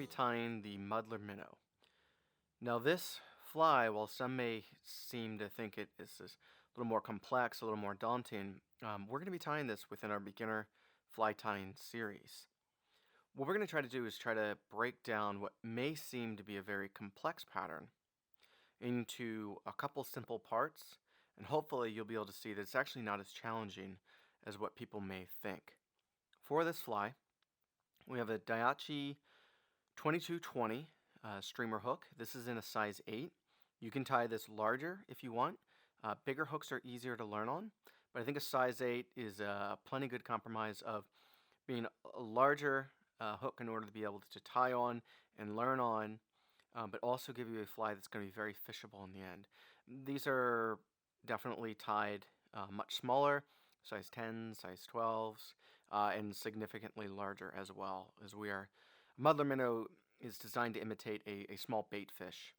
be tying the Muddler Minnow. Now this fly, while some may seem to think it is a little more complex, a little more daunting, we're going to be tying this within our beginner fly tying series. What we're going to try to do is try to break down what may seem to be a very complex pattern into a couple simple parts, and hopefully you'll be able to see that it's actually not as challenging as what people may think. For this fly, we have a Daiichi 2220 streamer hook. This is in a size 8. You can tie this larger if you want. Bigger hooks are easier to learn on, but I think a size 8 is a plenty good compromise of being a larger hook in order to be able to tie on and learn on, but also give you a fly that's going to be very fishable in the end. These are definitely tied much smaller, size 10, size 12s, and significantly larger as well, as we are. Muddler Minnow is designed to imitate a small bait fish,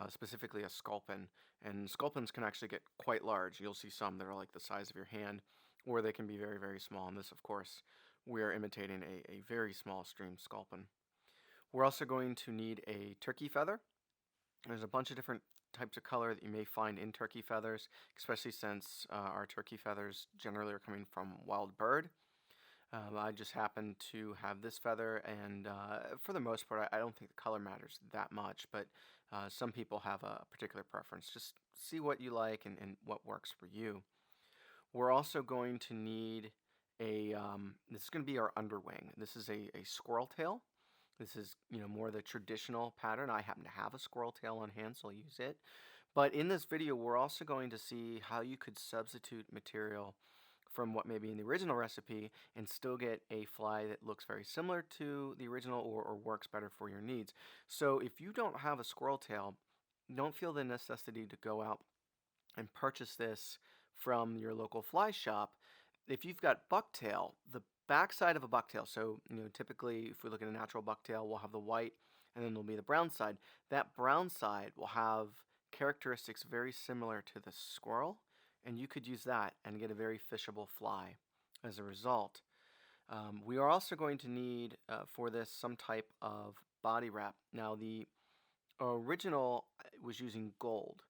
specifically a sculpin. And sculpins can actually get quite large. You'll see some that are like the size of your hand, or they can be very, very small. And this, of course, we are imitating a very small stream sculpin. We're also going to need a turkey feather. There's a bunch of different types of color that you may find in turkey feathers, especially since our turkey feathers generally are coming from wild bird. I just happen to have this feather, and for the most part, I don't think the color matters that much, but some people have a particular preference. Just see what you like and what works for you. We're also going to need this is going to be our underwing. This is a squirrel tail. This is, more the traditional pattern. I happen to have a squirrel tail on hand, so I'll use it. But in this video, we're also going to see how you could substitute material from what may be in the original recipe and still get a fly that looks very similar to the original or works better for your needs. So if you don't have a squirrel tail, don't feel the necessity to go out and purchase this from your local fly shop. If you've got bucktail, the backside of a bucktail, so typically if we look at a natural bucktail, we'll have the white and then there'll be the brown side. That brown side will have characteristics very similar to the squirrel, and you could use that and get a very fishable fly as a result. We are also going to need for this some type of body wrap. Now the original was using gold.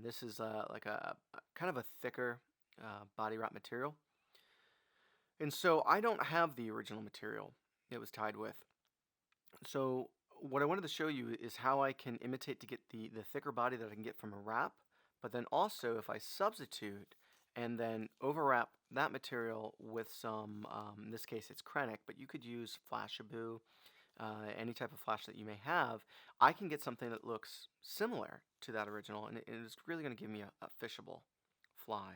This is like a kind of a thicker body wrap material. And so I don't have the original material it was tied with. So what I wanted to show you is how I can imitate to get the thicker body that I can get from a wrap, but then also if I substitute and then overwrap that material with some, in this case it's Krennic, but you could use Flashabou, any type of flash that you may have, I can get something that looks similar to that original, and it's really going to give me a fishable fly.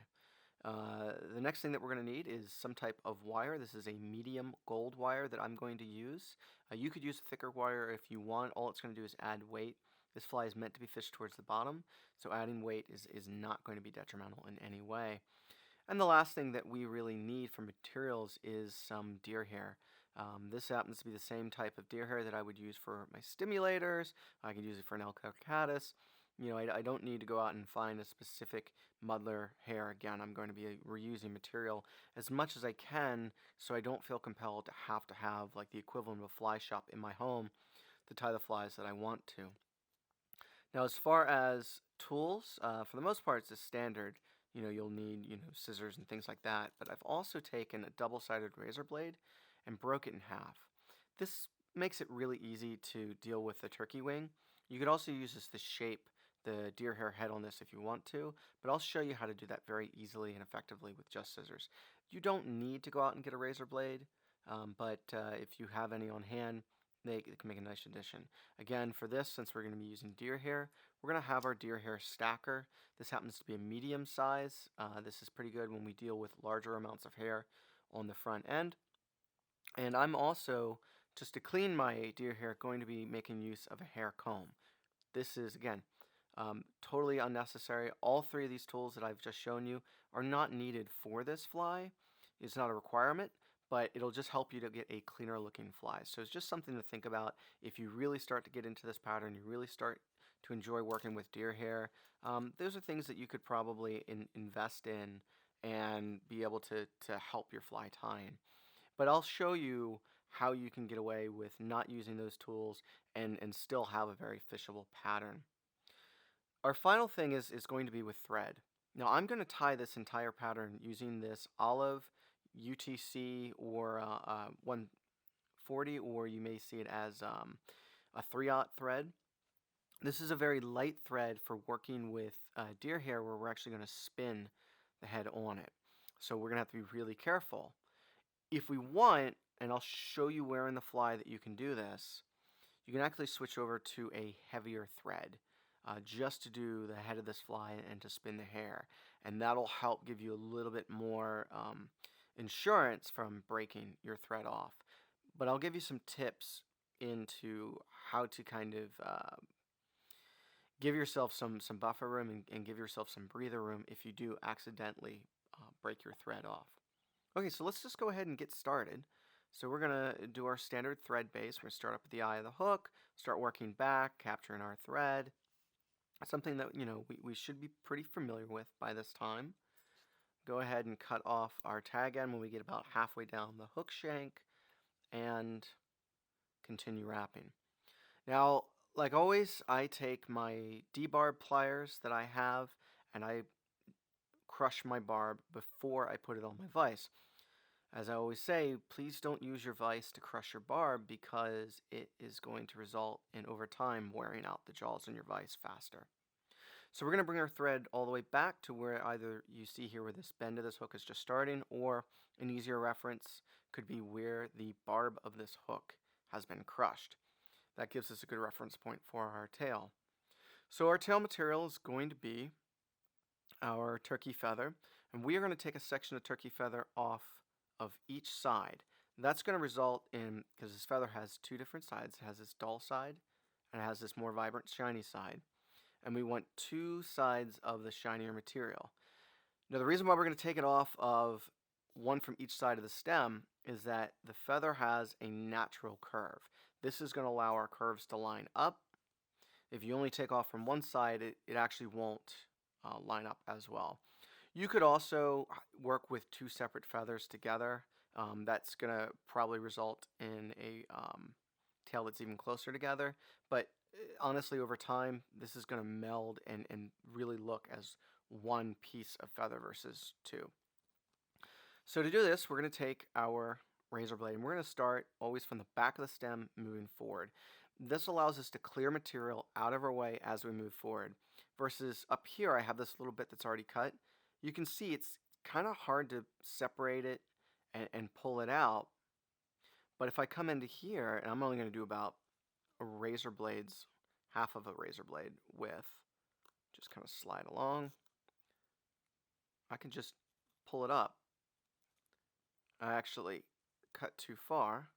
The next thing that we're going to need is some type of wire. This is a medium gold wire that I'm going to use. You could use a thicker wire if you want. All it's going to do is add weight. This fly is meant to be fished towards the bottom, so adding weight is not going to be detrimental in any way. And the last thing that we really need for materials is some deer hair. This happens to be the same type of deer hair that I would use for my stimulators. I can use it for an Alcocatus. I don't need to go out and find a specific muddler hair. Again, I'm going to be reusing material as much as I can so I don't feel compelled to have like the equivalent of a fly shop in my home to tie the flies that I want to. Now, as far as tools, for the most part, it's a standard. You'll need, scissors and things like that. But I've also taken a double-sided razor blade and broke it in half. This makes it really easy to deal with the turkey wing. You could also use this to shape the deer hair head on this if you want to, but I'll show you how to do that very easily and effectively with just scissors. You don't need to go out and get a razor blade, but if you have any on hand, they can make a nice addition. Again, for this, since we're going to be using deer hair, we're going to have our deer hair stacker. This happens to be a medium size. This is pretty good when we deal with larger amounts of hair on the front end. And I'm also, just to clean my deer hair, going to be making use of a hair comb. This is, again, totally unnecessary. All three of these tools that I've just shown you are not needed for this fly. It's not a requirement, but it'll just help you to get a cleaner looking fly. So it's just something to think about if you really start to get into this pattern, you really start to enjoy working with deer hair. Those are things that you could probably invest in and be able to help your fly tying. But I'll show you how you can get away with not using those tools and still have a very fishable pattern. Our final thing is going to be with thread. Now I'm going to tie this entire pattern using this olive UTC or 140, or you may see it as a 3/0 thread. This is a very light thread for working with deer hair, where we're actually going to spin the head on it. So we're going to have to be really careful. If we want, and I'll show you where in the fly that you can do this, you can actually switch over to a heavier thread just to do the head of this fly and to spin the hair. And that'll help give you a little bit more insurance from breaking your thread off. But I'll give you some tips into how to kind of give yourself some buffer room and give yourself some breather room if you do accidentally break your thread off. Okay, so let's just go ahead and get started. So we're going to do our standard thread base. We're going to start up at the eye of the hook, start working back, capturing our thread. Something that, we should be pretty familiar with by this time. Go ahead and cut off our tag end when we get about halfway down the hook shank and continue wrapping. Now, like always, I take my debarb pliers that I have and I crush my barb before I put it on my vise. As I always say, please don't use your vise to crush your barb, because it is going to result in, over time, wearing out the jaws in your vise faster. So we're going to bring our thread all the way back to where either you see here where this bend of this hook is just starting, or an easier reference could be where the barb of this hook has been crushed. That gives us a good reference point for our tail. So our tail material is going to be our turkey feather, and we are going to take a section of turkey feather off of each side. That's going to result in, because this feather has two different sides, it has this dull side and it has this more vibrant shiny side, and we want two sides of the shinier material. Now the reason why we're going to take it off of one from each side of the stem is that the feather has a natural curve. This is going to allow our curves to line up. If you only take off from one side, it actually won't line up as well. You could also work with two separate feathers together. That's going to probably result in a tail that's even closer together. But honestly, over time, this is going to meld and really look as one piece of feather versus two. So to do this, we're going to take our razor blade and we're going to start always from the back of the stem moving forward. This allows us to clear material out of our way as we move forward. Versus up here, I have this little bit that's already cut. You can see it's kind of hard to separate it and pull it out. But if I come into here, and I'm only going to do about a razor blade's, half of a razor blade width, just kind of slide along, I can just pull it up. I actually cut too far,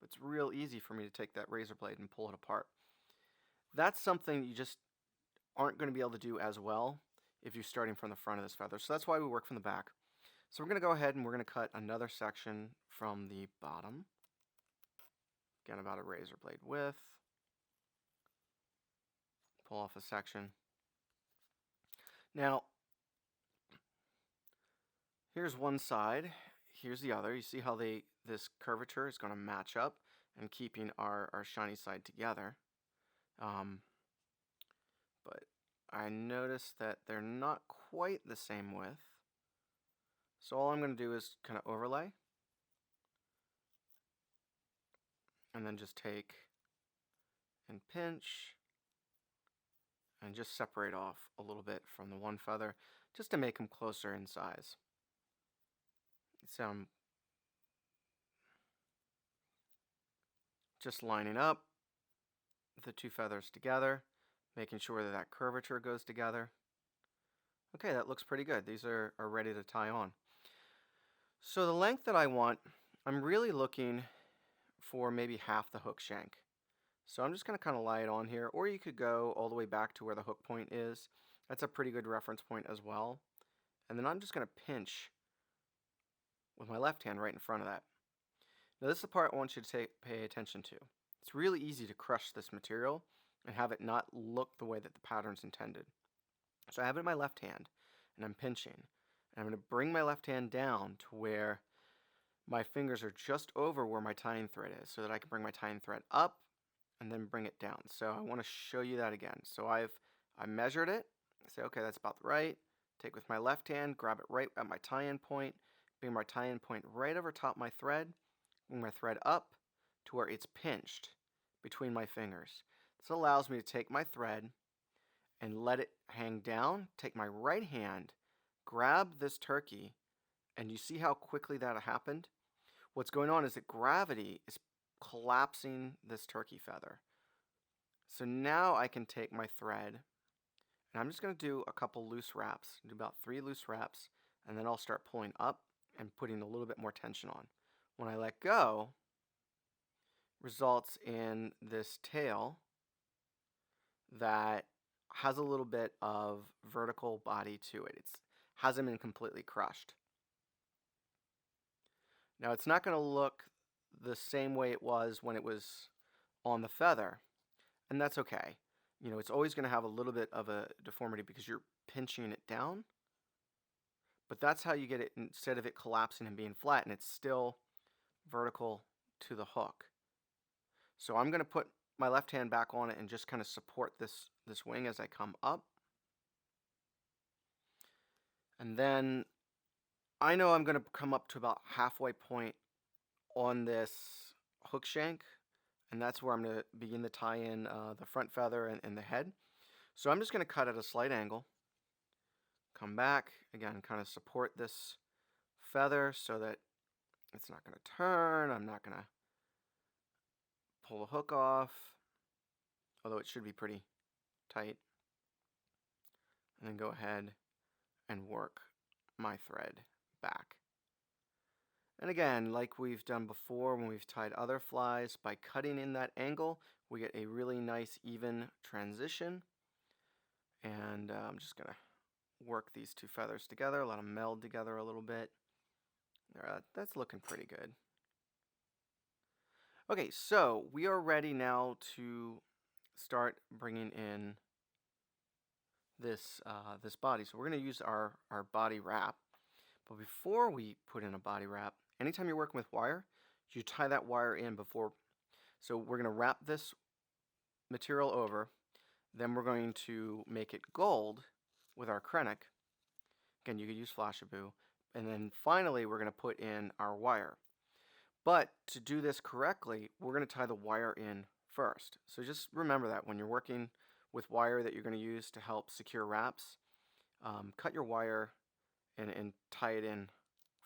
but it's real easy for me to take that razor blade and pull it apart. That's something you just aren't going to be able to do as well if you're starting from the front of this feather. So that's why we work from the back. So we're going to go ahead and we're going to cut another section from the bottom. Again, about a razor blade width. Pull off a section. Now, here's one side. Here's the other. You see how this curvature is going to match up and keeping our shiny side together. But I noticed that they're not quite the same width. So all I'm going to do is kind of overlay. And then just take and pinch and just separate off a little bit from the one feather just to make them closer in size. So I'm just lining up the two feathers together, making sure that that curvature goes together. Okay, that looks pretty good. These are ready to tie on. So the length that I want, I'm really looking for maybe half the hook shank. So I'm just going to kind of lie it on here, or you could go all the way back to where the hook point is. That's a pretty good reference point as well. And then I'm just going to pinch with my left hand right in front of that. Now this is the part I want you to pay attention to. It's really easy to crush this material and have it not look the way that the pattern's intended. So I have it in my left hand and I'm pinching. And I'm going to bring my left hand down to where my fingers are just over where my tying thread is so that I can bring my tying thread up and then bring it down. So I want to show you that again. So I measured it, say, okay, that's about right. Take with my left hand, grab it right at my tie-in point, bring my tie-in point right over top my thread, bring my thread up to where it's pinched between my fingers. This allows me to take my thread and let it hang down, take my right hand, grab this turkey, and you see how quickly that happened? What's going on is that gravity is collapsing this turkey feather. So now I can take my thread, and I'm just going to do a couple loose wraps, do about 3 loose wraps, and then I'll start pulling up and putting a little bit more tension on. When I let go, results in this tail that has a little bit of vertical body to it. It hasn't been completely crushed. Now it's not going to look the same way it was when it was on the feather, and that's okay. You know, it's always going to have a little bit of a deformity because you're pinching it down, but that's how you get it instead of it collapsing and being flat, and it's still vertical to the hook. So I'm going to put my left hand back on it and just kind of support this wing as I come up. And then I know I'm going to come up to about halfway point on this hook shank, and that's where I'm going to begin to tie in the front feather and the head. So I'm just going to cut at a slight angle, come back, again, kind of support this feather so that it's not going to turn. I'm not going to pull the hook off, although it should be pretty tight. And then go ahead and work my thread back. And again, like we've done before when we've tied other flies, by cutting in that angle, we get a really nice even transition. And I'm just going to work these 2 feathers together, let them meld together a little bit. That's looking pretty good. Okay, so we are ready now to start bringing in this this body. So we're going to use our body wrap. But before we put in a body wrap, anytime you're working with wire, you tie that wire in before. So we're going to wrap this material over. Then we're going to make it gold with our krennic. Again, you could use Flashabou. And then finally, we're going to put in our wire. But to do this correctly, we're going to tie the wire in first. So just remember that when you're working with wire that you're going to use to help secure wraps, cut your wire and tie it in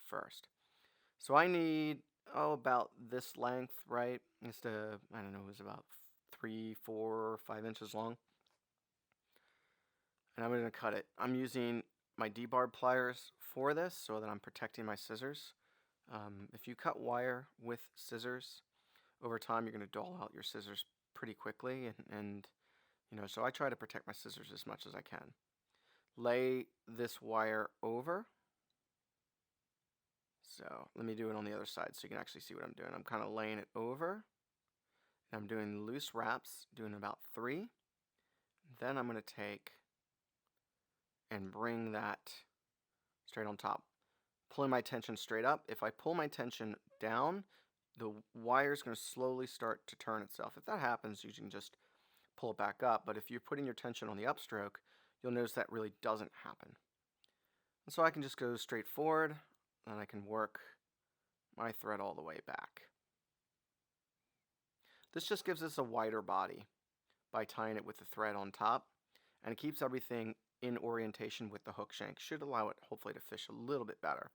first. So I need, about this length, right? Just I don't know, it was about 3, 4, 5 inches long. And I'm going to cut it. I'm using my D-barb pliers for this so that I'm protecting my scissors. If you cut wire with scissors, over time you're going to dull out your scissors pretty quickly, and you know, so I try to protect my scissors as much as I can. Lay this wire over. So let me do it on the other side so you can actually see what I'm doing. I'm kind of laying it over, and I'm doing loose wraps, doing about 3. Then I'm going to take and bring that straight on top. Pulling my tension straight up. If I pull my tension down, the wire is going to slowly start to turn itself. If that happens, you can just pull it back up. But if you're putting your tension on the upstroke, you'll notice that really doesn't happen. And so I can just go straight forward, and I can work my thread all the way back. This just gives us a wider body by tying it with the thread on top, and it keeps everything in orientation with the hook shank. Should allow it hopefully to fish a little bit better.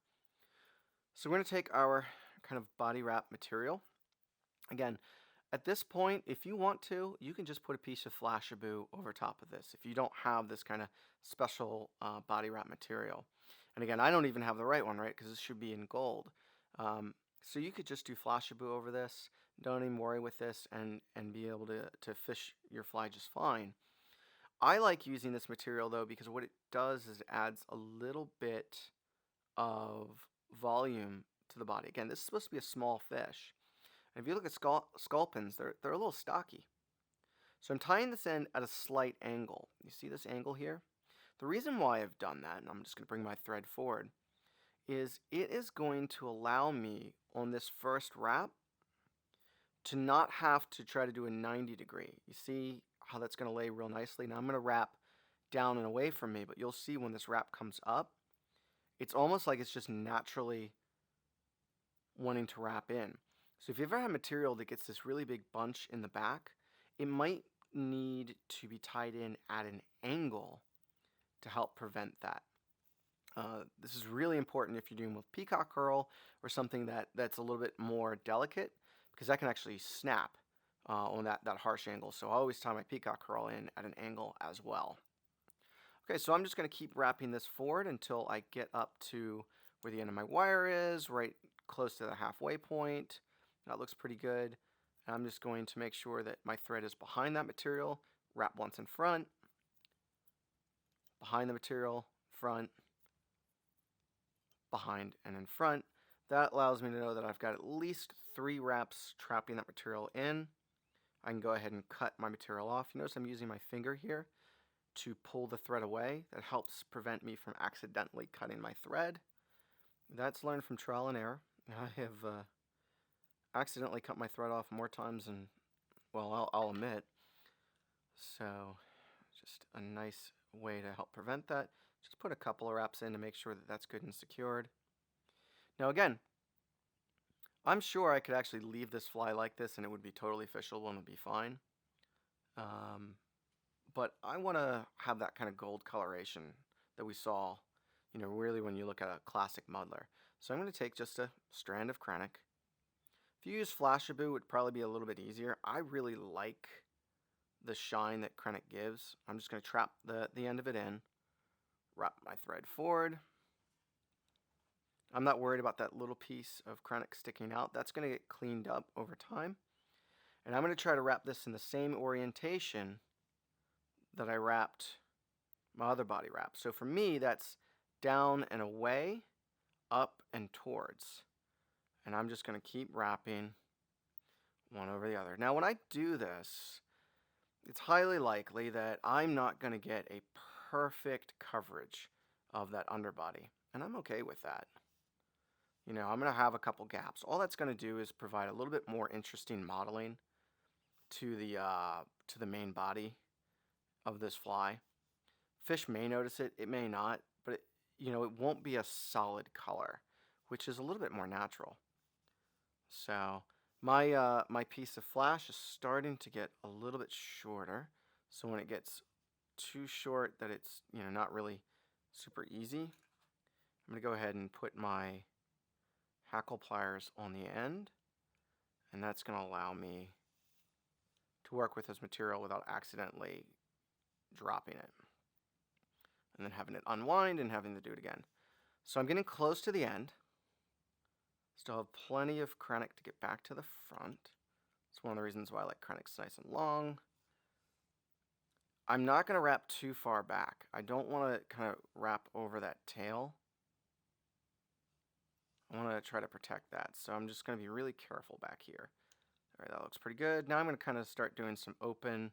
So we're going to take our kind of body wrap material. Again, at this point, if you want to, you can just put a piece of Flashabou over top of this if you don't have this kind of special body wrap material. And again, I don't even have the right one, right, because this should be in gold. So you could just do Flashabou over this, don't even worry with this, and be able to fish your fly just fine. I like using this material though because what it does is it adds a little bit of volume to the body. Again, this is supposed to be a small fish. And if you look at sculpins, they're a little stocky. So I'm tying this in at a slight angle. You see this angle here? The reason why I've done that, and I'm just going to bring my thread forward, is it is going to allow me on this first wrap to not have to try to do a 90 degree. You see how that's going to lay real nicely? Now I'm going to wrap down and away from me, but you'll see when this wrap comes up, it's almost like it's just naturally wanting to wrap in. So if you ever have material that gets this really big bunch in the back, it might need to be tied in at an angle to help prevent that. This is really important if you're dealing with peacock herl or something that's a little bit more delicate, because that can actually snap on that harsh angle. So I always tie my peacock herl in at an angle as well. Okay, so I'm just going to keep wrapping this forward until I get up to where the end of my wire is, right close to the halfway point. That looks pretty good. And I'm just going to make sure that my thread is behind that material, wrap once in front, behind the material, front, behind, and in front. That allows me to know that I've got at least 3 wraps trapping that material in. I can go ahead and cut my material off. You notice I'm using my finger here to pull the thread away. That helps prevent me from accidentally cutting my thread. That's learned from trial and error. I have accidentally cut my thread off more times than, well, I'll admit. So just a nice way to help prevent that. Just put a couple of wraps in to make sure that that's good and secured. Now again, I'm sure I could actually leave this fly like this and it would be totally fishable and it would be fine. But I want to have that kind of gold coloration that we saw, really when you look at a classic muddler. So I'm going to take just a strand of Krennic. If you use Flashabou, it would probably be a little bit easier. I really like the shine that Krennic gives. I'm just going to trap the end of it in, wrap my thread forward. I'm not worried about that little piece of Krennic sticking out. That's going to get cleaned up over time. And I'm going to try to wrap this in the same orientation that I wrapped my other body wrap. So for me, that's down and away, up and towards. And I'm just going to keep wrapping one over the other. Now when I do this, it's highly likely that I'm not going to get a perfect coverage of that underbody. And I'm okay with that. I'm going to have a couple gaps. All that's going to do is provide a little bit more interesting modeling to the main body of this fly. Fish may notice it, it may not, but it won't be a solid color, which is a little bit more natural. So my piece of flash is starting to get a little bit shorter. So when it gets too short that it's not really super easy, I'm going to go ahead and put my hackle pliers on the end, and that's going to allow me to work with this material without accidentally dropping it and then having it unwind and having to do it again. So I'm getting close to the end. Still have plenty of Krennic to get back to the front. It's one of the reasons why I like Krennic's nice and long. I'm not going to wrap too far back. I don't want to kind of wrap over that tail. I want to try to protect that. So I'm just going to be really careful back here. All right, that looks pretty good. Now I'm going to kind of start doing some open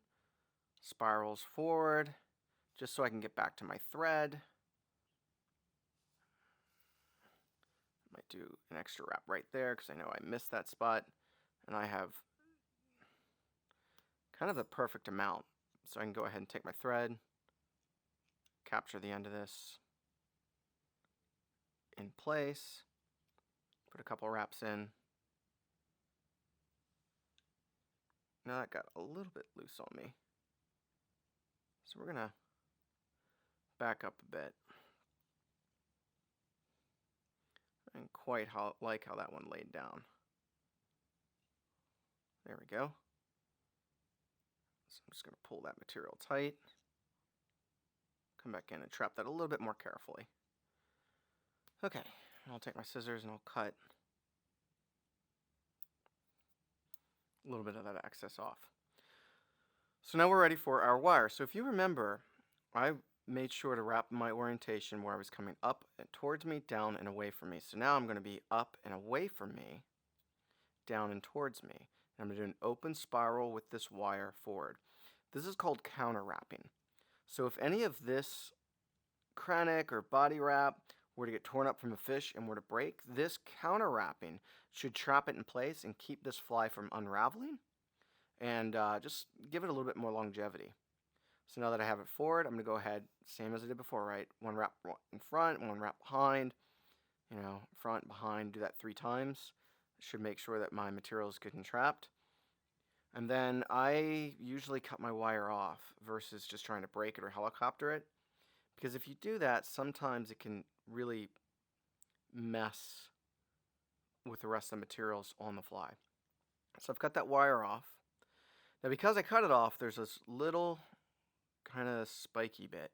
spirals forward, just so I can get back to my thread. I might do an extra wrap right there because I know I missed that spot, and I have kind of the perfect amount. So I can go ahead and take my thread, capture the end of this in place, put a couple wraps in. Now that got a little bit loose on me. So we're going to back up a bit. I didn't quite like how that one laid down. There we go. So I'm just going to pull that material tight. Come back in and trap that a little bit more carefully. Okay, I'll take my scissors and I'll cut a little bit of that excess off. So now we're ready for our wire. So if you remember, I made sure to wrap my orientation where I was coming up and towards me, down and away from me. So now I'm going to be up and away from me, down and towards me. And I'm going to do an open spiral with this wire forward. This is called counter wrapping. So if any of this Krennic or body wrap were to get torn up from a fish and were to break, this counter wrapping should trap it in place and keep this fly from unraveling and just give it a little bit more longevity. So now that I have it forward, I'm going to go ahead, same as I did before, right? One wrap in front, one wrap behind, front, behind, do that 3 times. Should make sure that my material is good and trapped. And then I usually cut my wire off versus just trying to break it or helicopter it. Because if you do that, sometimes it can really mess with the rest of the materials on the fly. So I've cut that wire off. Now because I cut it off, there's this little kind of spiky bit.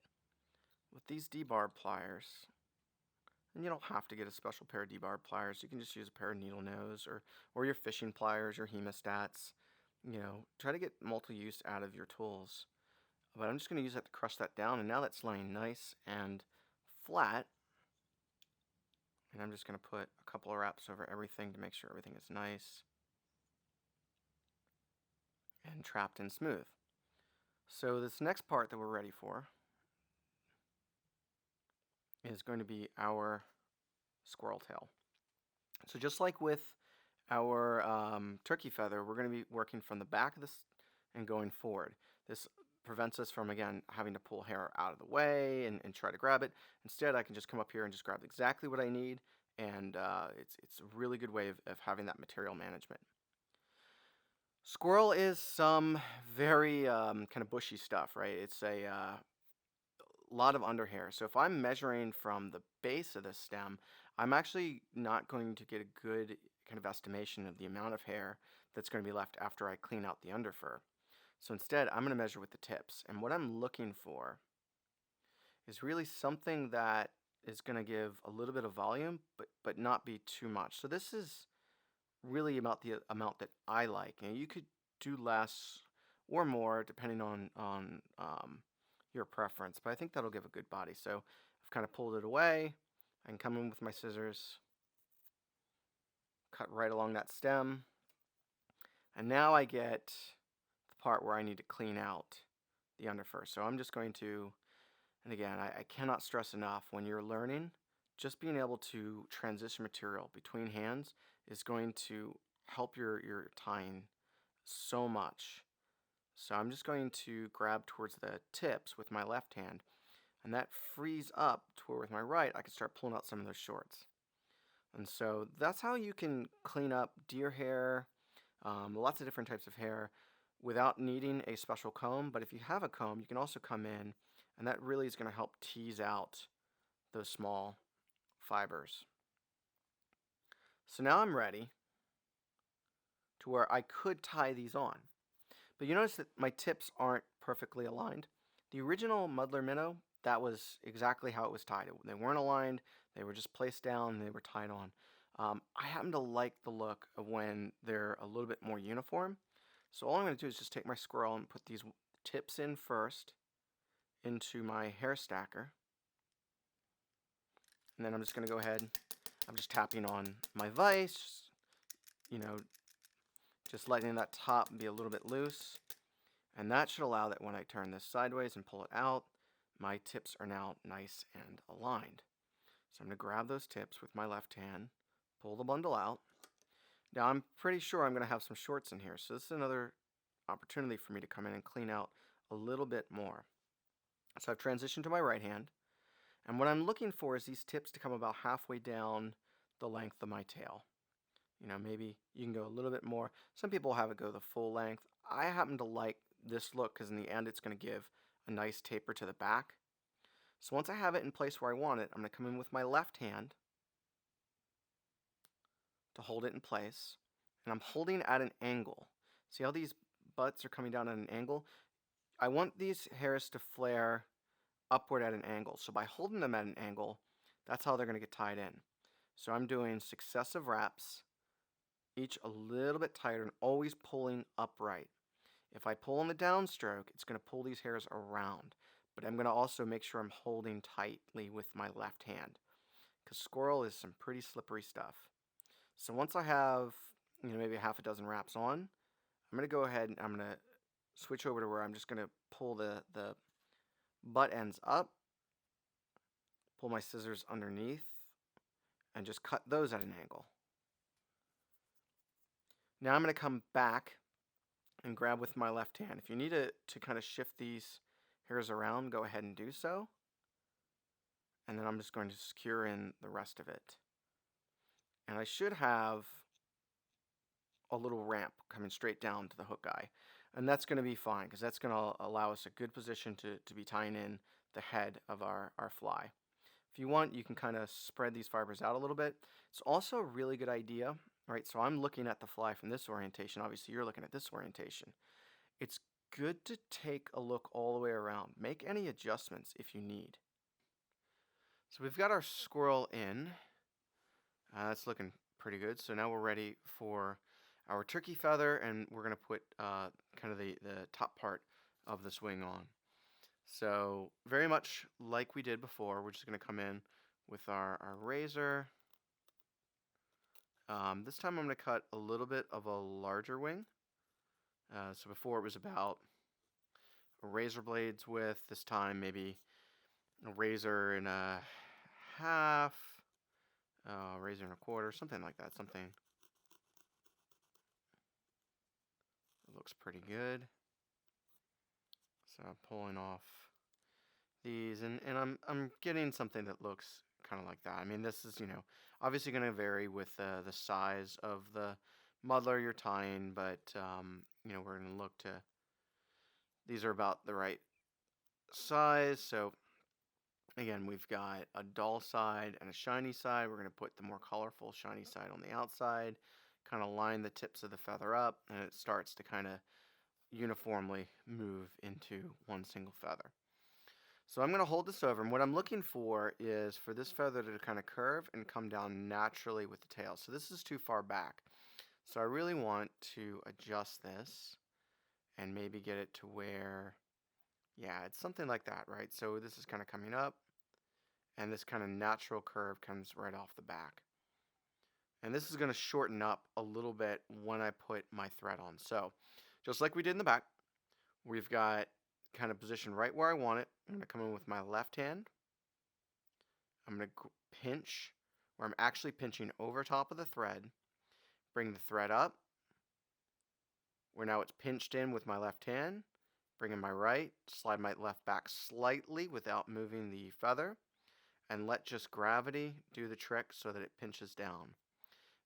With these debarb pliers, and you don't have to get a special pair of debarb pliers, you can just use a pair of needle nose or your fishing pliers, your hemostats. Try to get multi-use out of your tools. But I'm just going to use that to crush that down, and now that's laying nice and flat. And I'm just going to put a couple of wraps over everything to make sure everything is nice and trapped and smooth. So this next part that we're ready for is going to be our squirrel tail. So just like with our turkey feather, we're going to be working from the back of this and going forward. This prevents us from, again, having to pull hair out of the way and try to grab it. Instead, I can just come up here and just grab exactly what I need, and it's a really good way of having that material management. Squirrel is some very kind of bushy stuff, right? It's a lot of underhair. So if I'm measuring from the base of the stem, I'm actually not going to get a good kind of estimation of the amount of hair that's going to be left after I clean out the underfur. So instead, I'm going to measure with the tips. And what I'm looking for is really something that is going to give a little bit of volume, but not be too much. So this is really about the amount that I like. And you could do less or more depending on your preference, but I think that'll give a good body. So I've kind of pulled it away. I can come in with my scissors, cut right along that stem, and now I get the part where I need to clean out the underfur. So I'm just going to, and again, I cannot stress enough, when you're learning, just being able to transition material between hands is going to help your tying so much. So I'm just going to grab towards the tips with my left hand, and that frees up to where with my right I can start pulling out some of those shorts. And so that's how you can clean up deer hair, lots of different types of hair without needing a special comb. But if you have a comb, you can also come in, and that really is going to help tease out those small fibers. So now I'm ready to where I could tie these on. But you notice that my tips aren't perfectly aligned. The original Muddler Minnow, that was exactly how it was tied. They weren't aligned, they were just placed down and they were tied on. I happen to like the look of when they're a little bit more uniform. So all I'm going to do is just take my squirrel and put these tips in first into my hair stacker. And then I'm just going to go ahead, I'm just tapping on my vise, just letting that top be a little bit loose. And that should allow that when I turn this sideways and pull it out, my tips are now nice and aligned. So I'm going to grab those tips with my left hand, pull the bundle out. Now I'm pretty sure I'm going to have some shorts in here, so this is another opportunity for me to come in and clean out a little bit more. So I've transitioned to my right hand, and what I'm looking for is these tips to come about halfway down the length of my tail. Maybe you can go a little bit more. Some people have it go the full length. I happen to like this look because in the end it's going to give a nice taper to the back. So once I have it in place where I want it, I'm going to come in with my left hand to hold it in place. And I'm holding at an angle. See how these butts are coming down at an angle? I want these hairs to flare upward at an angle. So by holding them at an angle, that's how they're going to get tied in. So I'm doing successive wraps, each a little bit tighter and always pulling upright. If I pull on the downstroke, it's going to pull these hairs around. But I'm going to also make sure I'm holding tightly with my left hand, because squirrel is some pretty slippery stuff. So once I have maybe half a dozen wraps on, I'm going to go ahead and I'm going to switch over to where I'm just going to pull the butt ends up, pull my scissors underneath and just cut those at an angle. Now I'm going to come back and grab with my left hand. If you need to kind of shift these hairs around, go ahead and do so. And then I'm just going to secure in the rest of it. And I should have a little ramp coming straight down to the hook eye. And that's going to be fine because that's going to allow us a good position to be tying in the head of our fly. If you want, you can kind of spread these fibers out a little bit. It's also a really good idea, right? So I'm looking at the fly from this orientation. Obviously, you're looking at this orientation. It's good to take a look all the way around. Make any adjustments if you need. So we've got our squirrel in. That's looking pretty good. So now we're ready for our turkey feather, and we're going to put kind of the top part of this wing on. So very much like we did before, we're just going to come in with our razor. This time I'm going to cut a little bit of a larger wing. So before it was about a razor blade's width. This time maybe a razor and a half, razor and a quarter, something like that. Something that looks pretty good. So I'm pulling off these, and I'm getting something that looks kind of like that. I mean, this is, obviously going to vary with the size of the muddler you're tying, but we're going to look to, these are about the right size. So again, we've got a dull side and a shiny side. We're going to put the more colorful shiny side on the outside, kind of line the tips of the feather up, and it starts to kind of uniformly move into one single feather. So I'm going to hold this over, and what I'm looking for is for this feather to kind of curve and come down naturally with the tail. So this is too far back. So I really want to adjust this and maybe get it to where, yeah, it's something like that, right? So this is kind of coming up, and this kind of natural curve comes right off the back. And this is going to shorten up a little bit when I put my thread on. So just like we did in the back, we've got kind of positioned right where I want it. I'm going to come in with my left hand. I'm going to pinch where I'm actually pinching over top of the thread. Bring the thread up, where now it's pinched in with my left hand. Bring in my right, slide my left back slightly without moving the feather, and let just gravity do the trick so that it pinches down.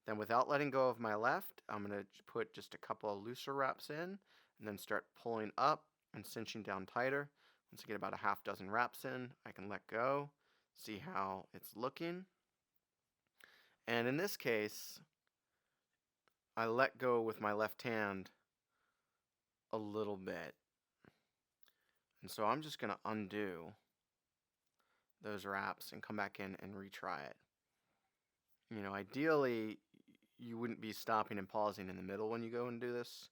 Then without letting go of my left, I'm going to put just a couple of looser wraps in, and then start pulling up and cinching down tighter. Once I get about a half dozen wraps in, I can let go, see how it's looking. And in this case, I let go with my left hand a little bit. And so I'm just going to undo those wraps and come back in and retry it. Ideally, you wouldn't be stopping and pausing in the middle when you go and do this.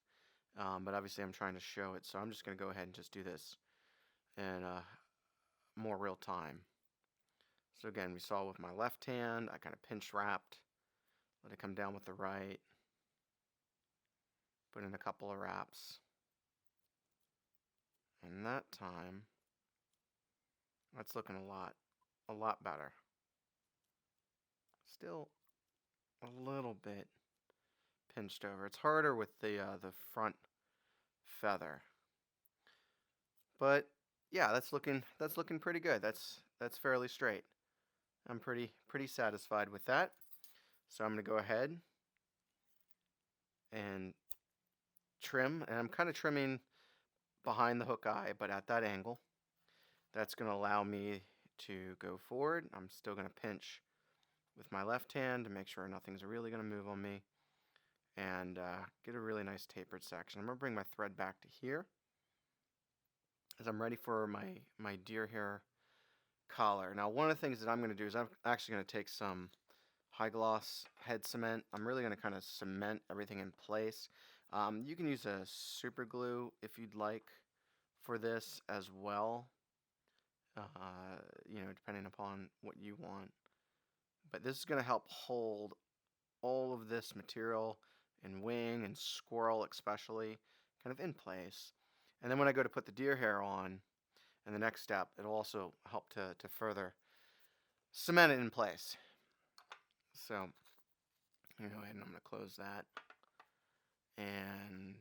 But obviously I'm trying to show it, so I'm just going to go ahead and just do this in more real time. So again, we saw with my left hand, I kind of pinch wrapped, let it come down with the right, put in a couple of wraps. And that time, that's looking a lot better. Still a little bit pinched over. It's harder with the front feather. But yeah, that's looking pretty good. That's fairly straight. I'm pretty satisfied with that. So I'm going to go ahead and trim, and I'm kind of trimming behind the hook eye, but at that angle. That's going to allow me to go forward. I'm still going to pinch with my left hand to make sure nothing's really going to move on me, and get a really nice tapered section. I'm going to bring my thread back to here as I'm ready for my deer hair collar. Now, one of the things that I'm going to do is I'm actually going to take some high gloss head cement. I'm really going to kind of cement everything in place. You can use a super glue if you'd like for this as well, depending upon what you want. But this is going to help hold all of this material and wing and squirrel especially kind of in place. And then when I go to put the deer hair on in the next step, it'll also help to further cement it in place. So I'm going to go ahead and I'm going to close that. And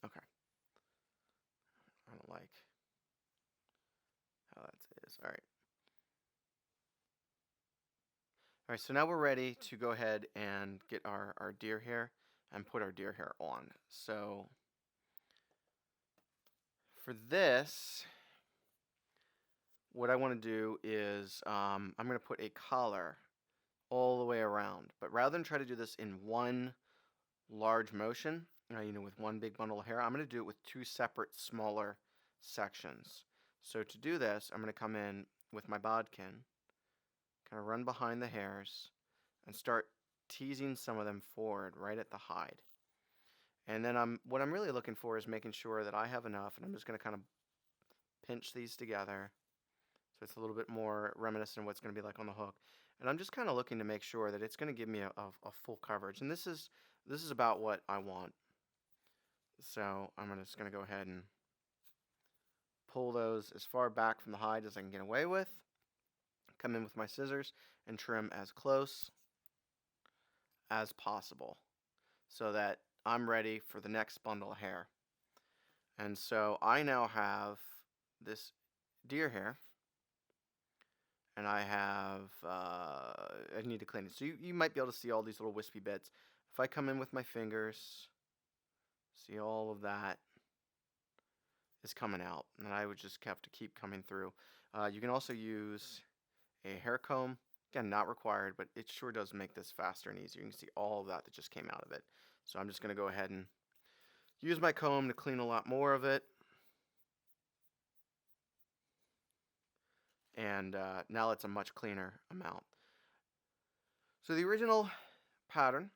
okay. I don't like how that is. All right. All right, so now we're ready to go ahead and get our deer hair and put our deer hair on. So for this, what I want to do is I'm going to put a collar all the way around. But rather than try to do this in one large motion, with one big bundle of hair, I'm going to do it with two separate smaller sections. So to do this, I'm going to come in with my bodkin, kind of run behind the hairs, and start teasing some of them forward right at the hide. And then what I'm really looking for is making sure that I have enough, and I'm just going to kind of pinch these together so it's a little bit more reminiscent of what's going to be like on the hook. And I'm just kind of looking to make sure that it's going to give me a full coverage. And this is about what I want. So I'm just going to go ahead and pull those as far back from the hide as I can get away with. Come in with my scissors and trim as close as possible so that I'm ready for the next bundle of hair. And so I now have this deer hair, and I need to clean it. So you might be able to see all these little wispy bits. If I come in with my fingers, see all of that is coming out, and I would just have to keep coming through. You can also use a hair comb. Again, not required, but it sure does make this faster and easier. You can see all of that just came out of it. So I'm just going to go ahead and use my comb to clean a lot more of it. And now it's a much cleaner amount. So the original pattern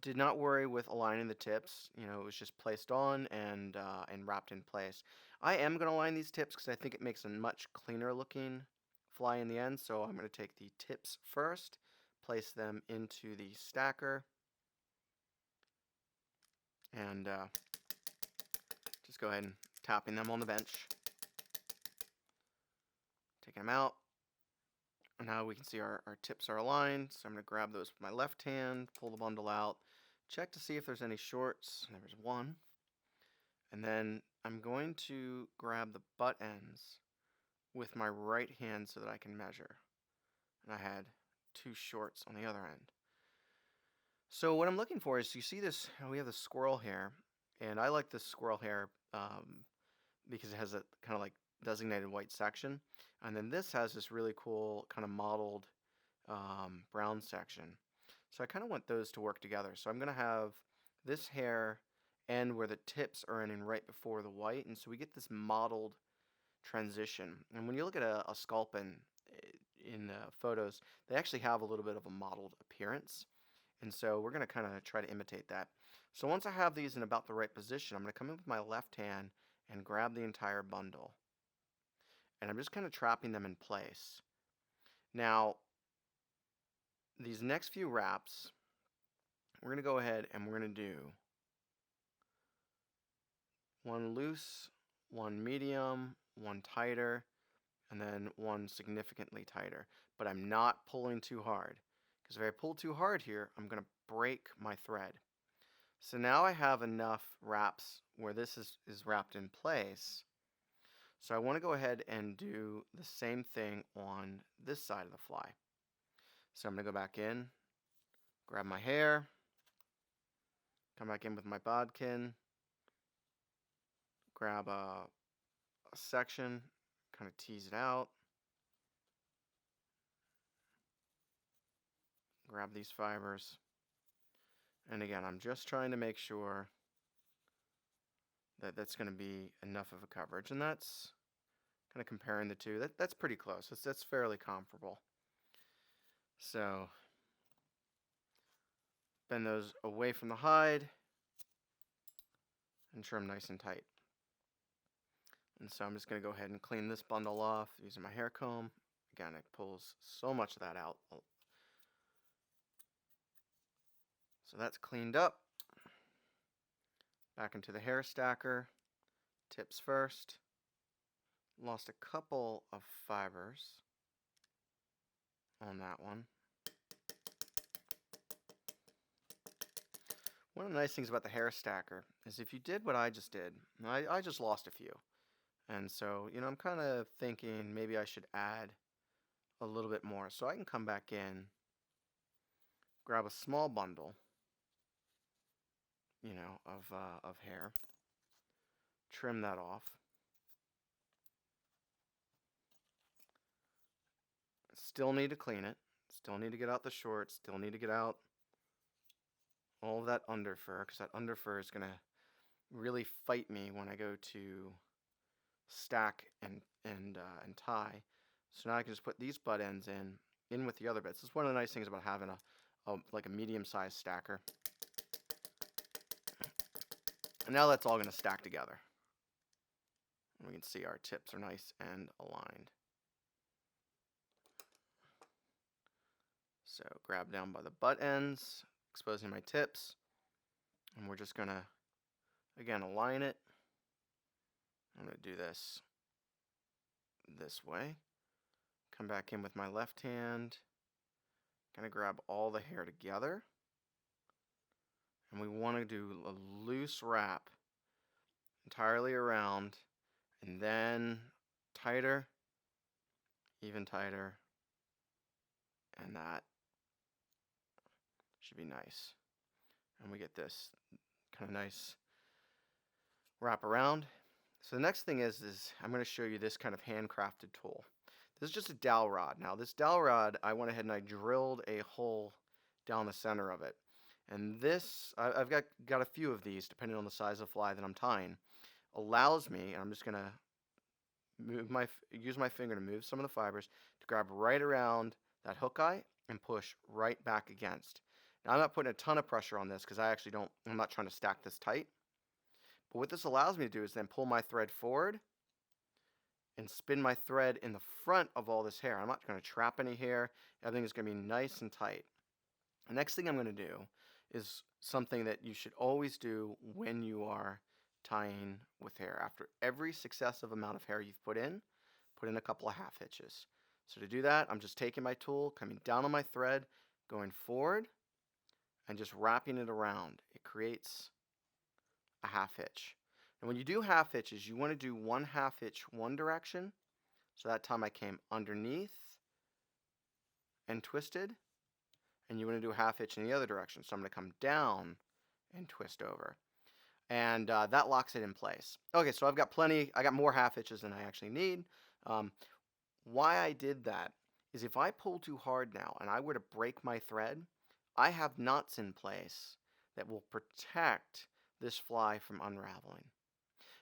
did not worry with aligning the tips. It was just placed on and wrapped in place. I am going to align these tips because I think it makes a much cleaner looking fly in the end. So I'm going to take the tips first, place them into the stacker, and just go ahead and tapping them on the bench. Taking them out. Now we can see our tips are aligned, so I'm going to grab those with my left hand, pull the bundle out, check to see if there's any shorts. There's one. And then I'm going to grab the butt ends with my right hand so that I can measure. And I had two shorts on the other end. So what I'm looking for is, you see this, we have the squirrel hair, and I like this squirrel hair because it has a kind of like designated white section. And then this has this really cool kind of mottled brown section. So I kind of want those to work together. So I'm going to have this hair end where the tips are ending right before the white. And so we get this mottled transition. And when you look at a sculpin in photos, they actually have a little bit of a mottled appearance. And so we're going to kind of try to imitate that. So once I have these in about the right position, I'm going to come in with my left hand and grab the entire bundle. And I'm just kind of trapping them in place. Now, these next few wraps, we're going to go ahead and we're going to do one loose, one medium, one tighter, and then one significantly tighter. But I'm not pulling too hard, because if I pull too hard here, I'm going to break my thread. So now I have enough wraps where this is wrapped in place. So I want to go ahead and do the same thing on this side of the fly. So I'm going to go back in, grab my hair, come back in with my bodkin, grab a section, kind of tease it out, grab these fibers, and again, I'm just trying to make sure that that's going to be enough of a coverage, and that's kind of comparing the two. That's pretty close. That's fairly comparable. So bend those away from the hide and trim nice and tight. And so I'm just going to go ahead and clean this bundle off using my hair comb. Again, it pulls so much of that out. So that's cleaned up. Back into the hair stacker. Tips first. Lost a couple of fibers on that one. One of the nice things about the hair stacker is if you did what I just did, I just lost a few. And so, I'm kind of thinking maybe I should add a little bit more. So I can come back in, grab a small bundle, of hair, trim that off. Still need to clean it. Still need to get out the shorts. Still need to get out all of that under fur, because that under fur is going to really fight me when I go to stack and tie. So now I can just put these butt ends in with the other bits. This is one of the nice things about having like a medium-sized stacker. And now that's all going to stack together. We can see our tips are nice and aligned. So grab down by the butt ends, exposing my tips, and we're just going to, again, align it. I'm going to do this way. Come back in with my left hand, kind of grab all the hair together, and we want to do a loose wrap entirely around, and then tighter, even tighter, and that should be nice. And we get this kind of nice wrap around. So the next thing is I'm going to show you this kind of handcrafted tool. This is just a dowel rod. Now this dowel rod, I went ahead and I drilled a hole down the center of it. And this, I've got a few of these depending on the size of fly that I'm tying, allows me, and I'm just going to use my finger to move some of the fibers to grab right around that hook eye and push right back against. Now I'm not putting a ton of pressure on this because I'm not trying to stack this tight. But what this allows me to do is then pull my thread forward and spin my thread in the front of all this hair. I'm not going to trap any hair. Everything is going to be nice and tight. The next thing I'm going to do is something that you should always do when you are tying with hair. After every successive amount of hair you've put in a couple of half hitches. So to do that, I'm just taking my tool, coming down on my thread, going forward, and just wrapping it around. It creates a half hitch. And when you do half hitches, you want to do one half hitch one direction. So that time I came underneath and twisted. And you want to do a half hitch in the other direction. So I'm going to come down and twist over. And that locks it in place. Okay, so I got more half hitches than I actually need. Why I did that is if I pull too hard now and I were to break my thread, I have knots in place that will protect this fly from unraveling.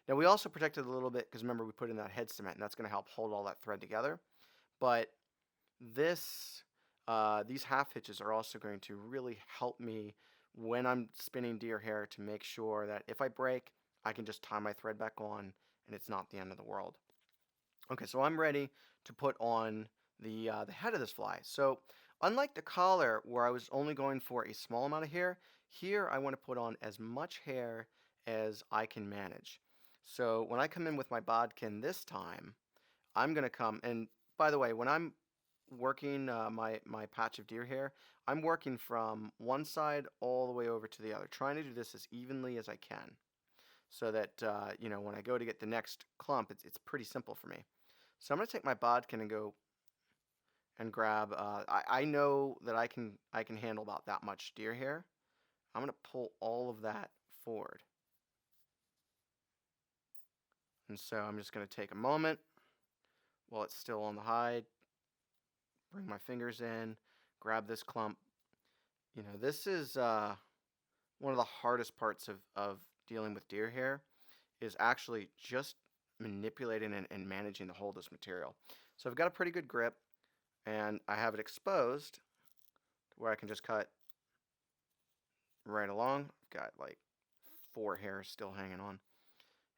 Now we also protect it a little bit because remember we put in that head cement and that's going to help hold all that thread together. But these half hitches are also going to really help me when I'm spinning deer hair to make sure that if I break, I can just tie my thread back on and it's not the end of the world. Okay, so I'm ready to put on the head of this fly. So unlike the collar where I was only going for a small amount of hair, here I want to put on as much hair as I can manage. So when I come in with my bodkin this time, I'm going to come, and by the way, when I'm working my patch of deer hair, I'm working from one side all the way over to the other, trying to do this as evenly as I can so that, when I go to get the next clump, it's pretty simple for me. So I'm going to take my bodkin and go and grab, I know that I can handle about that much deer hair. I'm going to pull all of that forward. And so I'm just going to take a moment while it's still on the hide, bring my fingers in, grab this clump. This is one of the hardest parts of dealing with deer hair is actually just manipulating and managing the hold of this material. So I've got a pretty good grip, and I have it exposed to where I can just cut right along. I've got like 4 hairs still hanging on.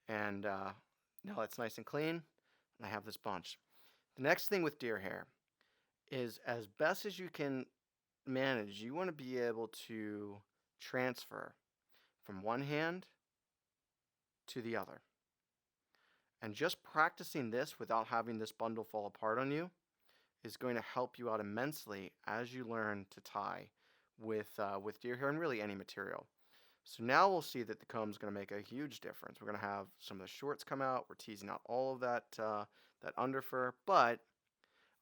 And now it's nice and clean, and I have this bunch. The next thing with deer hair is as best as you can manage, you want to be able to transfer from one hand to the other. And just practicing this without having this bundle fall apart on you is going to help you out immensely as you learn to tie with deer hair and really any material. So now we'll see that the comb is going to make a huge difference. We're going to have some of the shorts come out. We're teasing out all of that under fur, but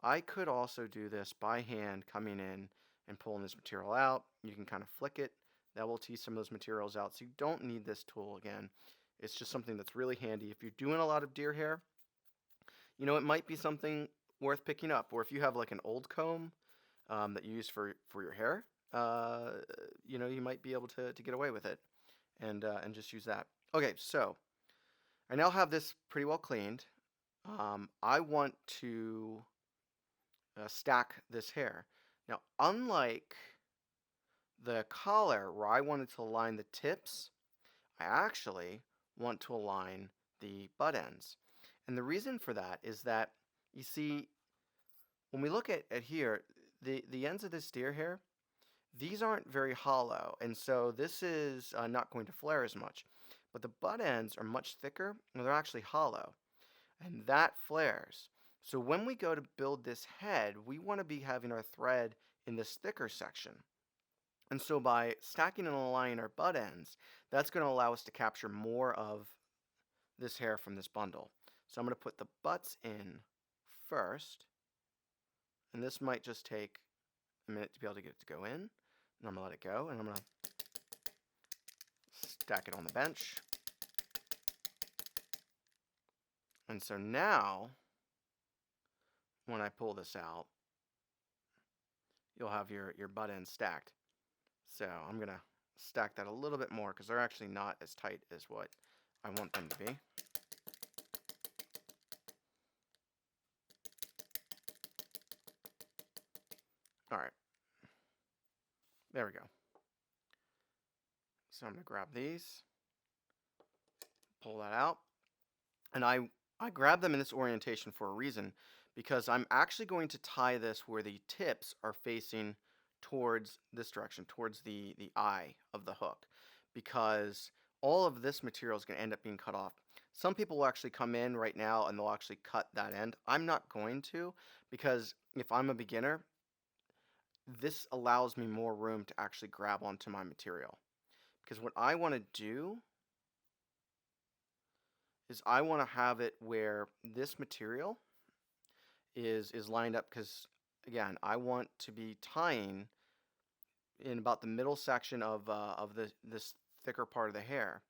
I could also do this by hand, coming in and pulling this material out. You can kind of flick it. That will tease some of those materials out. So you don't need this tool again. It's just something that's really handy. If you're doing a lot of deer hair, it might be something worth picking up. Or if you have like an old comb that you use for your hair, you might be able to get away with it and just use that. Okay, so I now have this pretty well cleaned. I want to stack this hair. Now, unlike the collar where I wanted to align the tips, I actually want to align the butt ends. And the reason for that is that, you see, when we look at here, the ends of this deer hair, these aren't very hollow, and so this is not going to flare as much. But the butt ends are much thicker, and they're actually hollow, and that flares. So when we go to build this head, we want to be having our thread in this thicker section. And so by stacking and aligning our butt ends, that's going to allow us to capture more of this hair from this bundle. So I'm going to put the butts in first, and this might just take a minute to be able to get it to go in. And I'm going to let it go, and I'm going to stack it on the bench. And so now, when I pull this out, you'll have your butt ends stacked. So I'm going to stack that a little bit more because they're actually not as tight as what I want them to be. All right. There we go. So I'm going to grab these, pull that out, and I grab them in this orientation for a reason, because I'm actually going to tie this where the tips are facing towards this direction, towards the eye of the hook, because all of this material is going to end up being cut off. Some people will actually come in right now and they'll actually cut that end. I'm not going to, because if I'm a beginner, this allows me more room to actually grab onto my material. Because what I want to do is I want to have it where this material is lined up, because again, I want to be tying in about the middle section of this thicker part of the hair,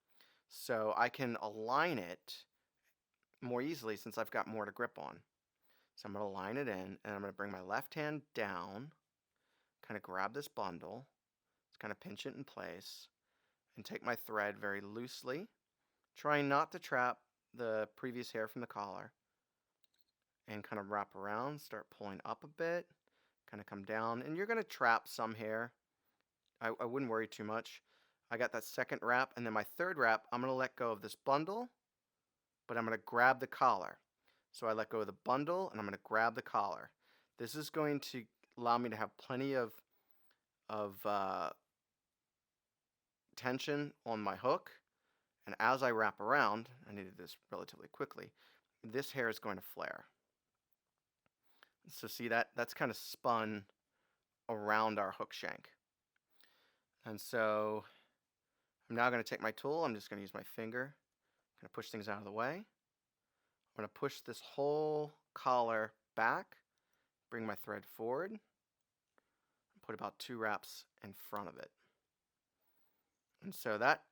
so I can align it more easily since I've got more to grip on. So I'm going to line it in, and I'm going to bring my left hand down, kind of grab this bundle, just kind of pinch it in place, and take my thread very loosely, trying not to trap the previous hair from the collar, and kind of wrap around, start pulling up a bit, kind of come down, and you're going to trap some hair. I wouldn't worry too much. I got that second wrap, and then my third wrap, I'm going to let go of this bundle, but I'm going to grab the collar. So I let go of the bundle, and I'm going to grab the collar. This is going to allow me to have plenty of tension on my hook, and as I wrap around, I needed this relatively quickly, this hair is going to flare. So see, that's kind of spun around our hook shank. And so I'm now going to take my tool. I'm just going to use my finger. I'm going to push things out of the way. I'm going to push this whole collar back, bring my thread forward, and put about 2 wraps in front of it. And so that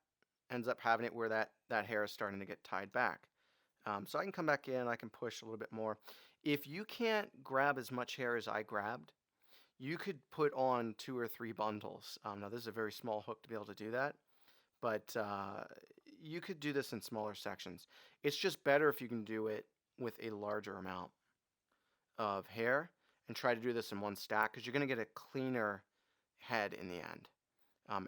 ends up having it where that hair is starting to get tied back. So I can come back in, I can push a little bit more. If you can't grab as much hair as I grabbed, you could put on 2 or 3 bundles. Now this is a very small hook to be able to do that, but you could do this in smaller sections. It's just better if you can do it with a larger amount of hair and try to do this in one stack, because you're going to get a cleaner head in the end.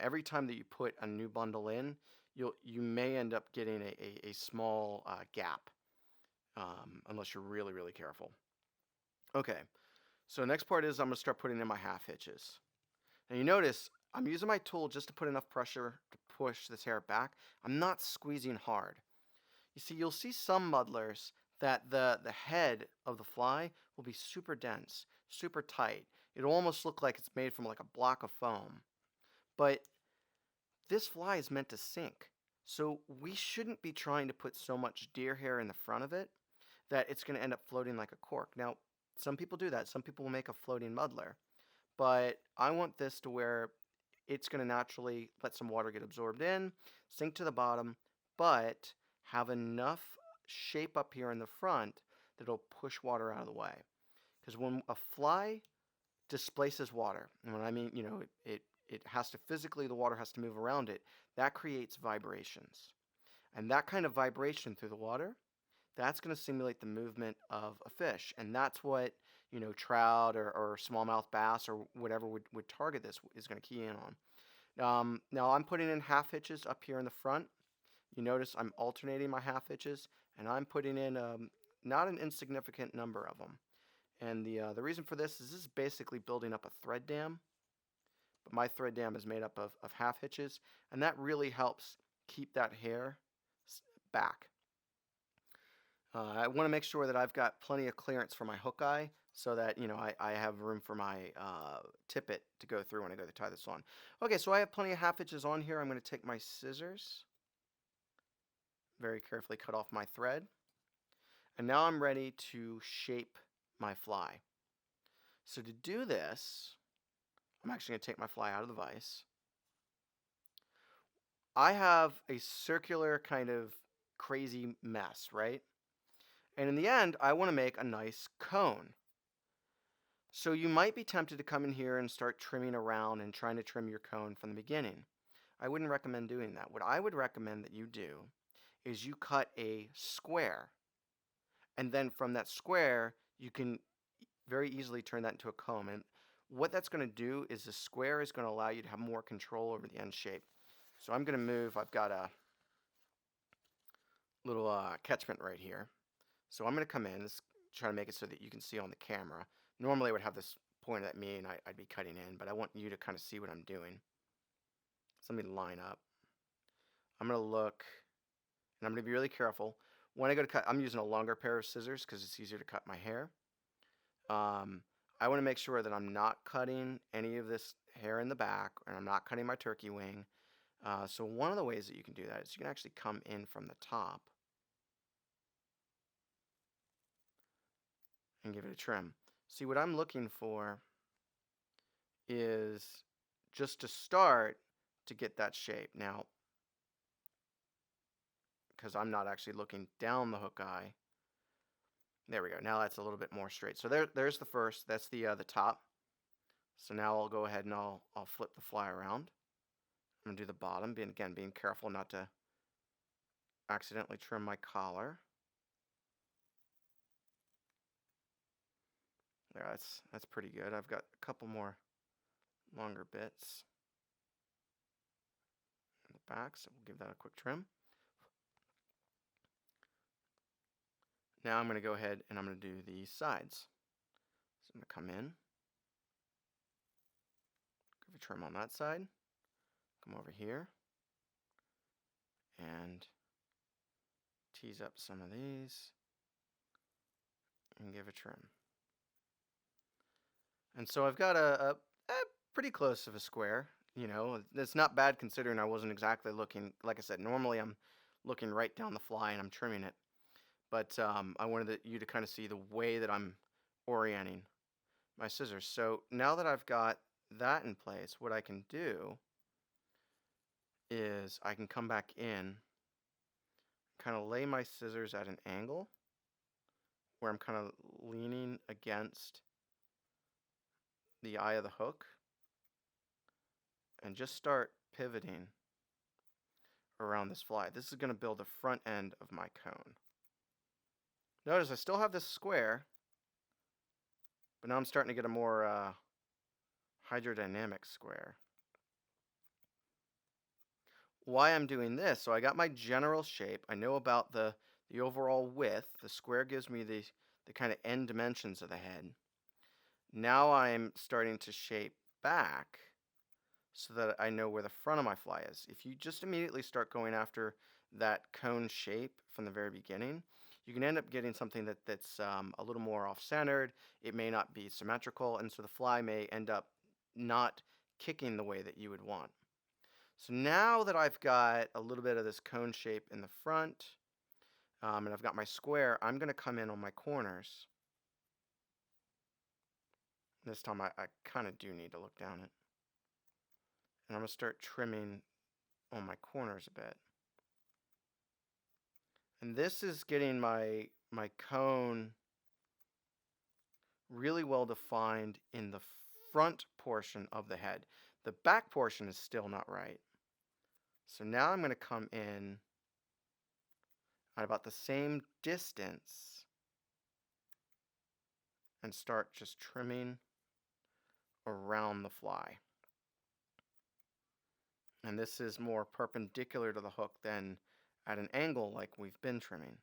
Every time that you put a new bundle in, you may end up getting a small gap, unless you're really, really careful. Okay, so the next part is I'm going to start putting in my half hitches. Now you notice I'm using my tool just to put enough pressure to push this hair back. I'm not squeezing hard. You see, you'll see some muddlers that the head of the fly will be super dense, super tight. It'll almost look like it's made from like a block of foam. But this fly is meant to sink. So we shouldn't be trying to put so much deer hair in the front of it that it's going to end up floating like a cork. Now, some people do that. Some people will make a floating muddler. But I want this to where it's going to naturally let some water get absorbed in, sink to the bottom, but have enough shape up here in the front that it'll push water out of the way. Because when a fly displaces water, and when I mean, it has to physically, the water has to move around it, that creates vibrations. And that kind of vibration through the water, that's going to simulate the movement of a fish. And that's what, trout or smallmouth bass or whatever would target this is going to key in on. Now I'm putting in half hitches up here in the front. You notice I'm alternating my half hitches, and I'm putting in not an insignificant number of them. And the reason for this is basically building up a thread dam. But my thread dam is made up of half hitches, and that really helps keep that hair back. I want to make sure that I've got plenty of clearance for my hook eye so that, I have room for my tippet to go through when I go to tie this on. Okay, so I have plenty of half hitches on here. I'm going to take my scissors, very carefully cut off my thread. And now I'm ready to shape my fly. So to do this, I'm actually going to take my fly out of the vise. I have a circular kind of crazy mess, right? And in the end, I want to make a nice cone. So you might be tempted to come in here and start trimming around and trying to trim your cone from the beginning. I wouldn't recommend doing that. What I would recommend that you do is you cut a square. And then from that square, you can very easily turn that into a cone. And what that's going to do is the square is going to allow you to have more control over the end shape. So I'm going to move. I've got a little catchment right here. So I'm going to come in, try to make it so that you can see on the camera. Normally I would have this pointed at me and I'd be cutting in, but I want you to kind of see what I'm doing. So let me line up. I'm going to look, and I'm going to be really careful. When I go to cut, I'm using a longer pair of scissors because it's easier to cut my hair. I want to make sure that I'm not cutting any of this hair in the back, and I'm not cutting my turkey wing. So one of the ways that you can do that is you can actually come in from the top and give it a trim. See, what I'm looking for is just to start to get that shape. Now, because I'm not actually looking down the hook eye. There we go. Now that's a little bit more straight. So there's the first. That's the top. So now I'll go ahead and I'll flip the fly around. I'm going to do the bottom, being careful not to accidentally trim my collar. There, that's pretty good. I've got a couple more longer bits in the back, so we'll give that a quick trim. Now I'm going to go ahead and I'm going to do the sides. So I'm going to come in, give a trim on that side, come over here, and tease up some of these, and give a trim. And so I've got a pretty close of a square. It's not bad considering I wasn't exactly looking. Like I said, normally I'm looking right down the fly and I'm trimming it. But I wanted you to kind of see the way that I'm orienting my scissors. So now that I've got that in place, what I can do is I can come back in, kind of lay my scissors at an angle where I'm kind of leaning against the eye of the hook and just start pivoting around this fly. This is going to build the front end of my cone. Notice I still have this square, but now I'm starting to get a more hydrodynamic square. Why I'm doing this, so I got my general shape. I know about the overall width. The square gives me the kind of end dimensions of the head. Now I'm starting to shape back so that I know where the front of my fly is. If you just immediately start going after that cone shape from the very beginning, you can end up getting something that's a little more off-centered. It may not be symmetrical, and so the fly may end up not kicking the way that you would want. So now that I've got a little bit of this cone shape in the front, and I've got my square, I'm going to come in on my corners. This time I kind of do need to look down it. And I'm going to start trimming on my corners a bit. And this is getting my cone really well defined in the front portion of the head. The back portion is still not right. So now I'm going to come in at about the same distance and start just trimming around the fly. And this is more perpendicular to the hook than at an angle like we've been trimming.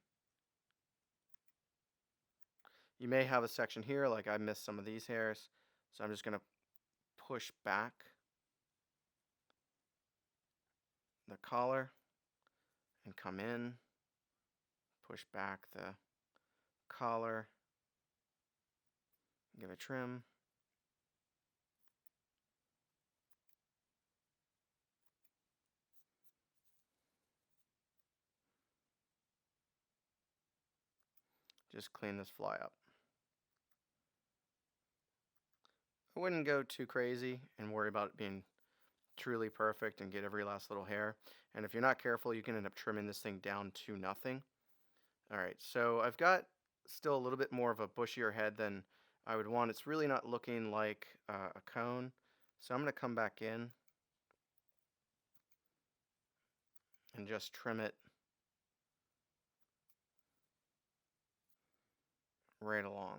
You may have a section here, like I missed some of these hairs, so I'm just going to push back the collar and come in, push back the collar, give a trim. Just clean this fly up. I wouldn't go too crazy and worry about it being truly perfect and get every last little hair. And if you're not careful, you can end up trimming this thing down to nothing. Alright, so I've got still a little bit more of a bushier head than I would want. It's really not looking like a cone. So I'm going to come back in and just trim it right along.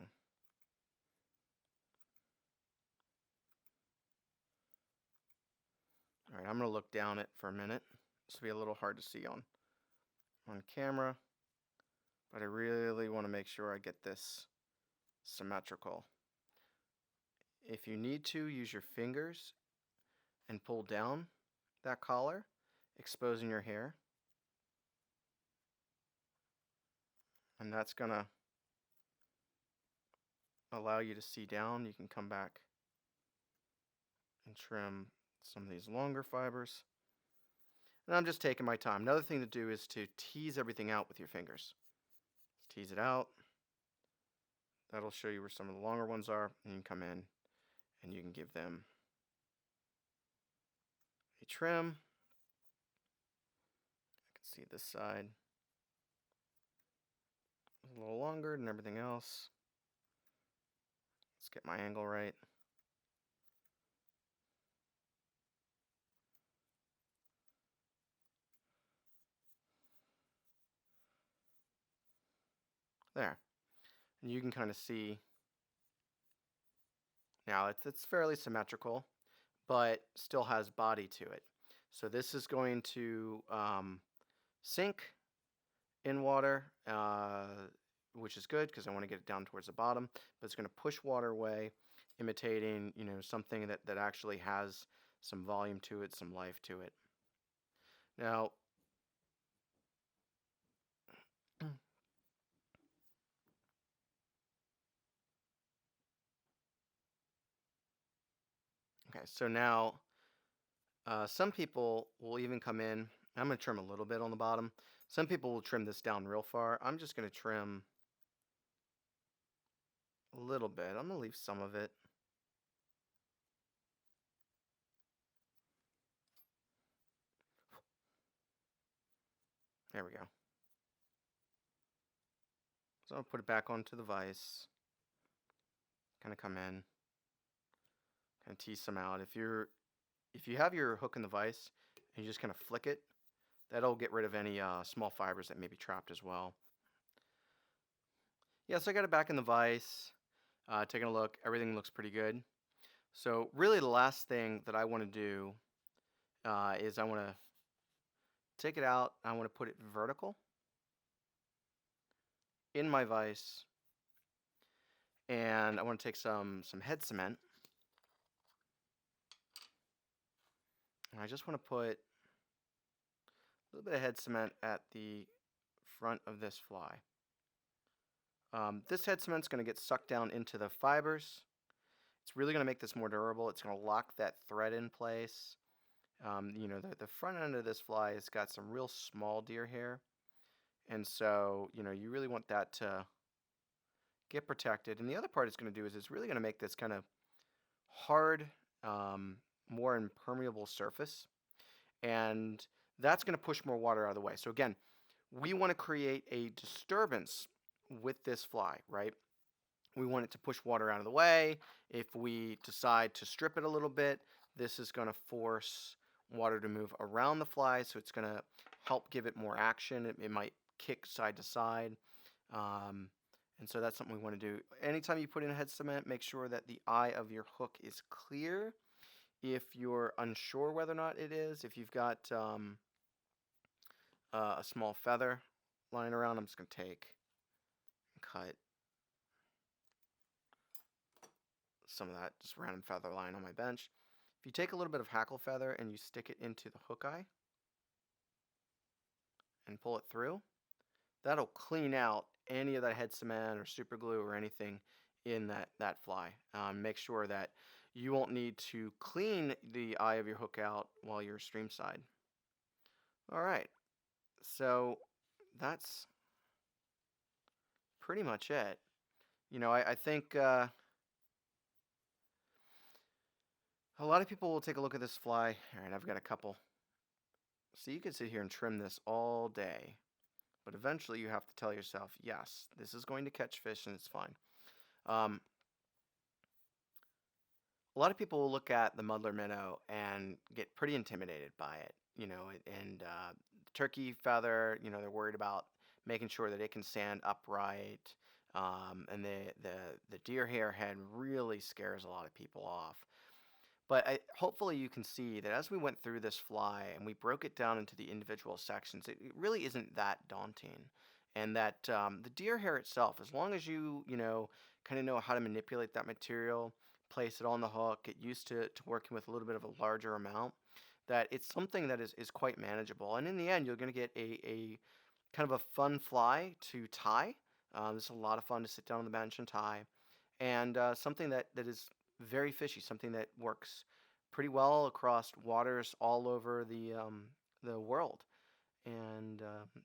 Alright, I'm going to look down it for a minute. This will be a little hard to see on camera, but I really want to make sure I get this symmetrical. If you need to, use your fingers and pull down that collar, exposing your hair. And that's going to allow you to see down. You can come back and trim some of these longer fibers. And I'm just taking my time. Another thing to do is to tease everything out with your fingers. Just tease it out. That'll show you where some of the longer ones are. And you can come in and you can give them a trim. I can see this side a little longer than everything else. Let's get my angle right. There. And you can kind of see now it's fairly symmetrical, but still has body to it. So this is going to sink in water, which is good because I want to get it down towards the bottom, but it's going to push water away, imitating, something that actually has some volume to it, some life to it. Now, okay, so now some people will even come in. I'm going to trim a little bit on the bottom. Some people will trim this down real far. I'm just going to trim a little bit. I'm going to leave some of it. There we go. So I'll put it back onto the vise. Kind of come in. Kind of tease some out. If you have your hook in the vise and you just kind of flick it, that'll get rid of any small fibers that may be trapped as well. Yeah, so I got it back in the vise. Taking a look, everything looks pretty good. So really the last thing that I want to do is I want to take it out. I want to put it vertical in my vise, and I want to take some head cement And I just want to put a little bit of head cement at the front of this fly. This head cement's going to get sucked down into the fibers. It's really going to make this more durable. It's going to lock that thread in place. The front end of this fly has got some real small deer hair. And so, you really want that to get protected. And the other part it's going to do is it's really going to make this kind of hard, more impermeable surface. And that's going to push more water out of the way. So again, we want to create a disturbance with this fly, right? We want it to push water out of the way. If we decide to strip it a little bit, this is going to force water to move around the fly, so it's going to help give it more action. It might kick side to side. And so that's something we want to do. Anytime you put in head cement, make sure that the eye of your hook is clear. If you're unsure whether or not it is, if you've got a small feather lying around, I'm just going to take and cut some of that just random feather lying on my bench. If you take a little bit of hackle feather and you stick it into the hook eye and pull it through, that'll clean out any of that head cement or super glue or anything in that fly. Make sure that you won't need to clean the eye of your hook out while you're stream side. All right, so that's pretty much it. I think a lot of people will take a look at this fly. All right, I've got a couple. So you could sit here and trim this all day, but eventually you have to tell yourself, yes, this is going to catch fish and it's fine. A lot of people will look at the muddler minnow and get pretty intimidated by it, and the turkey feather, they're worried about making sure that it can stand upright, and the deer hair head really scares a lot of people off. But hopefully you can see that as we went through this fly and we broke it down into the individual sections, it really isn't that daunting. And that the deer hair itself, as long as you kind of know how to manipulate that material, place it on the hook, get used to working with a little bit of a larger amount, that it's something that is quite manageable. And in the end, you're going to get a kind of a fun fly to tie. It's a lot of fun to sit down on the bench and tie. And something that is very fishy, something that works pretty well across waters all over the world. And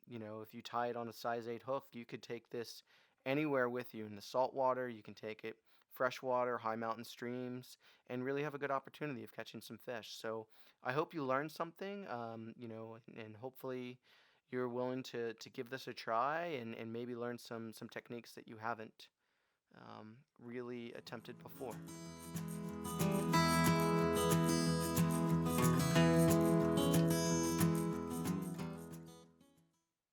if you tie it on a size 8 hook, you could take this anywhere with you in the saltwater. You can take it freshwater, high mountain streams, and really have a good opportunity of catching some fish. So I hope you learned something, and hopefully you're willing to give this a try and maybe learn some techniques that you haven't really attempted before.